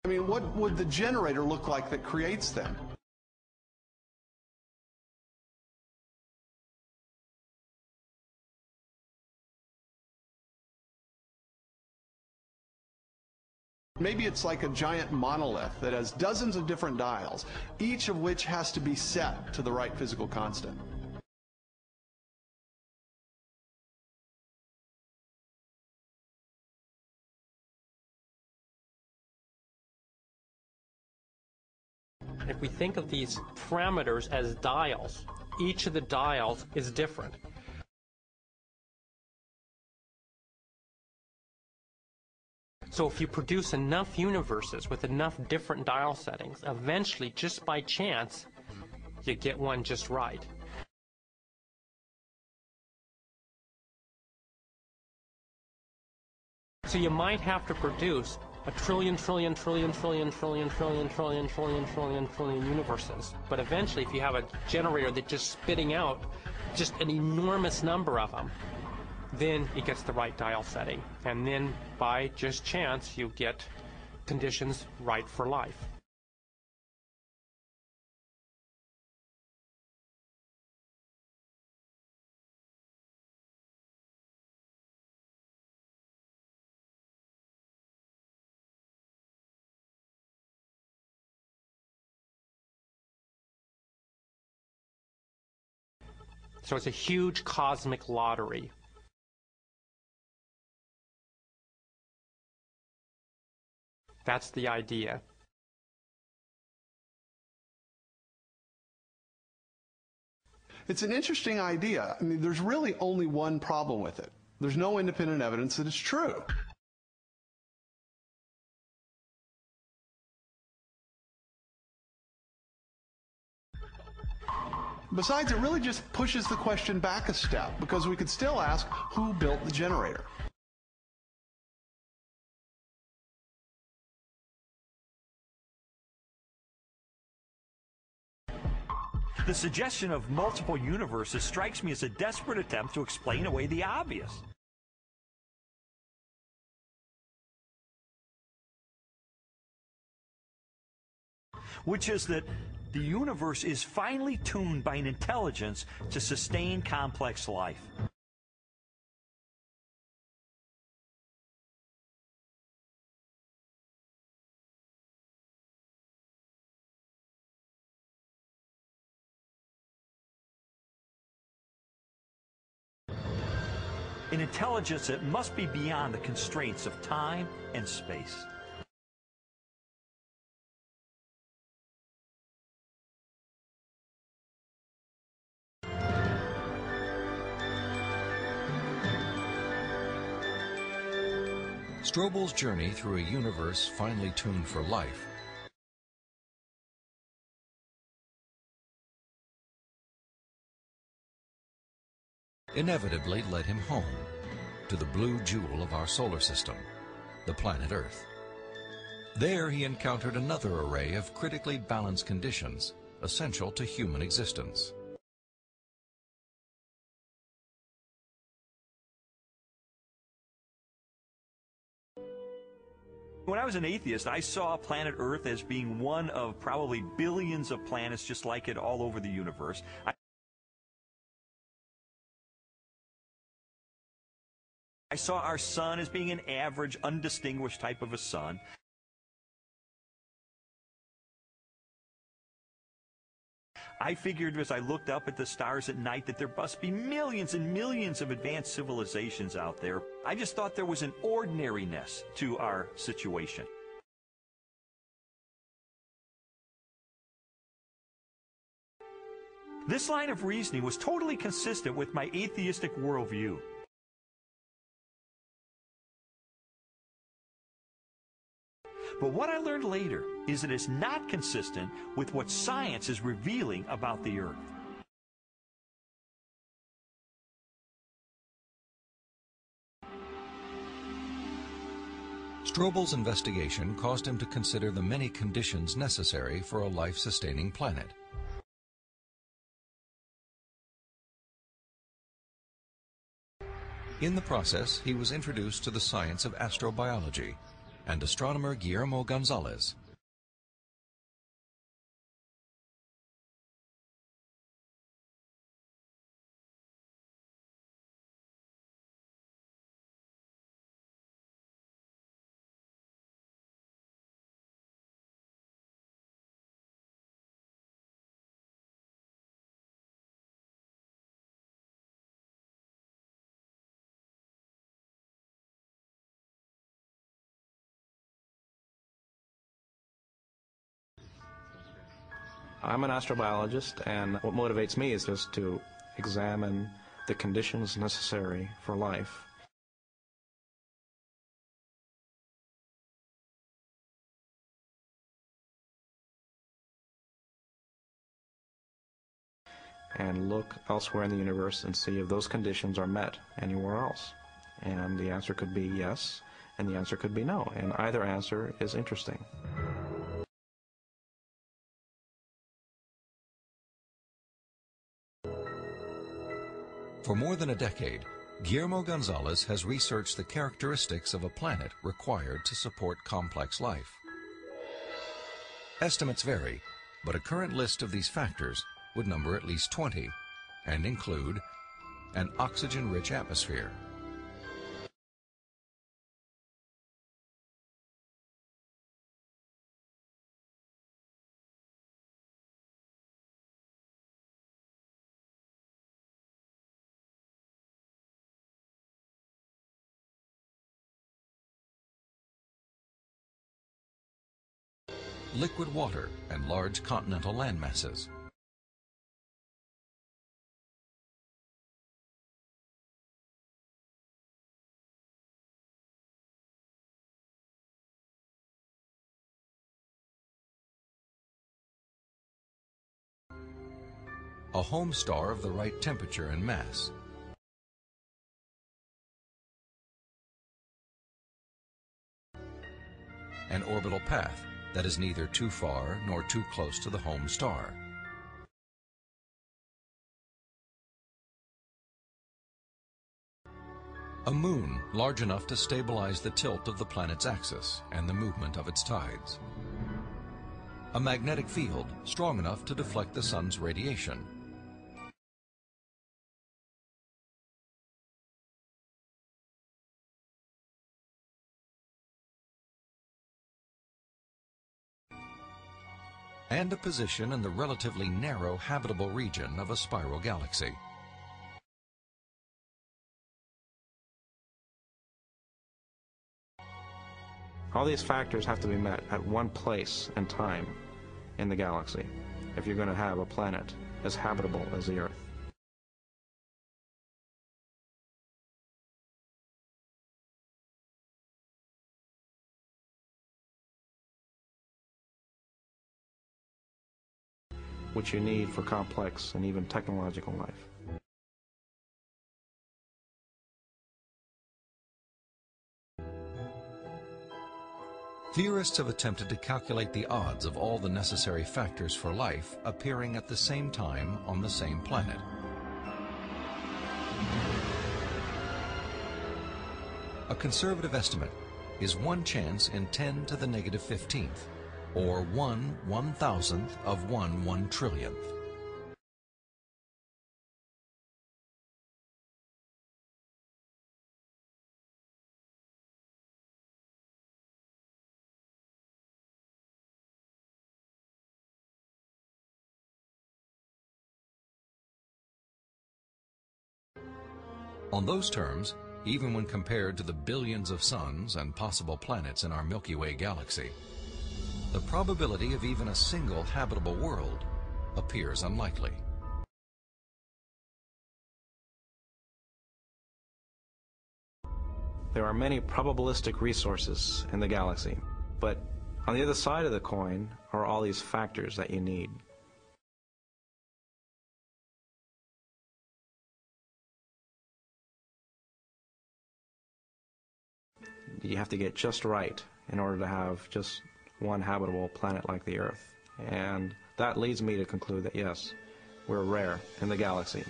I mean, what would the generator look like that creates them? Maybe it's like a giant monolith that has dozens of different dials, each of which has to be set to the right physical constant. If we think of these parameters as dials, each of the dials is different. So if you produce enough universes with enough different dial settings, eventually, just by chance, you get one just right. So you might have to produce a trillion universes. But eventually, if you have a generator that's just spitting out just an enormous number of them, then it gets the right dial setting. And then, by just chance, you get conditions right for life. So it's a huge cosmic lottery. That's the idea. It's an interesting idea. I mean, there's really only one problem with it. There's no independent evidence that it's true. Besides, it really just pushes the question back a step, because we could still ask, who built the generator? The suggestion of multiple universes strikes me as a desperate attempt to explain away the obvious. Which is that the universe is finely tuned by an intelligence to sustain complex life. An intelligence that must be beyond the constraints of time and space. Strobel's journey through a universe finely tuned for life inevitably led him home, to the blue jewel of our solar system, the planet Earth. There he encountered another array of critically balanced conditions essential to human existence. When I was an atheist, I saw planet Earth as being one of probably billions of planets just like it all over the universe. I saw our sun as being an average, undistinguished type of a sun. I figured as I looked up at the stars at night that there must be millions and millions of advanced civilizations out there. I just thought there was an ordinariness to our situation. This line of reasoning was totally consistent with my atheistic worldview. But what I learned later is that it's not consistent with what science is revealing about the Earth. Strobel's investigation caused him to consider the many conditions necessary for a life-sustaining planet. In the process, he was introduced to the science of astrobiology, and astronomer Guillermo Gonzalez. I'm an astrobiologist, and what motivates me is just to examine the conditions necessary for life. And look elsewhere in the universe and see if those conditions are met anywhere else. And the answer could be yes, and the answer could be no, and either answer is interesting. For more than a decade, Guillermo Gonzalez has researched the characteristics of a planet required to support complex life. Estimates vary, but a current list of these factors would number at least 20 and include an oxygen-rich atmosphere, liquid water and large continental landmasses, a home star of the right temperature and mass, an orbital path that is neither too far nor too close to the home star, a moon large enough to stabilize the tilt of the planet's axis and the movement of its tides, a magnetic field strong enough to deflect the sun's radiation, and a position in the relatively narrow habitable region of a spiral galaxy. All these factors have to be met at one place and time in the galaxy if you're going to have a planet as habitable as the Earth. Which you need for complex and even technological life. Theorists have attempted to calculate the odds of all the necessary factors for life appearing at the same time on the same planet. A conservative estimate is 1 chance in 10 to the negative 15th, or 1/1000th of 1/1 trillionth. On those terms, even when compared to the billions of suns and possible planets in our Milky Way galaxy, the probability of even a single habitable world appears unlikely. There are many probabilistic resources in the galaxy, but on the other side of the coin are all these factors that you need. You have to get just right in order to have just one habitable planet like the Earth. And that leads me to conclude that yes, we're rare in the galaxy.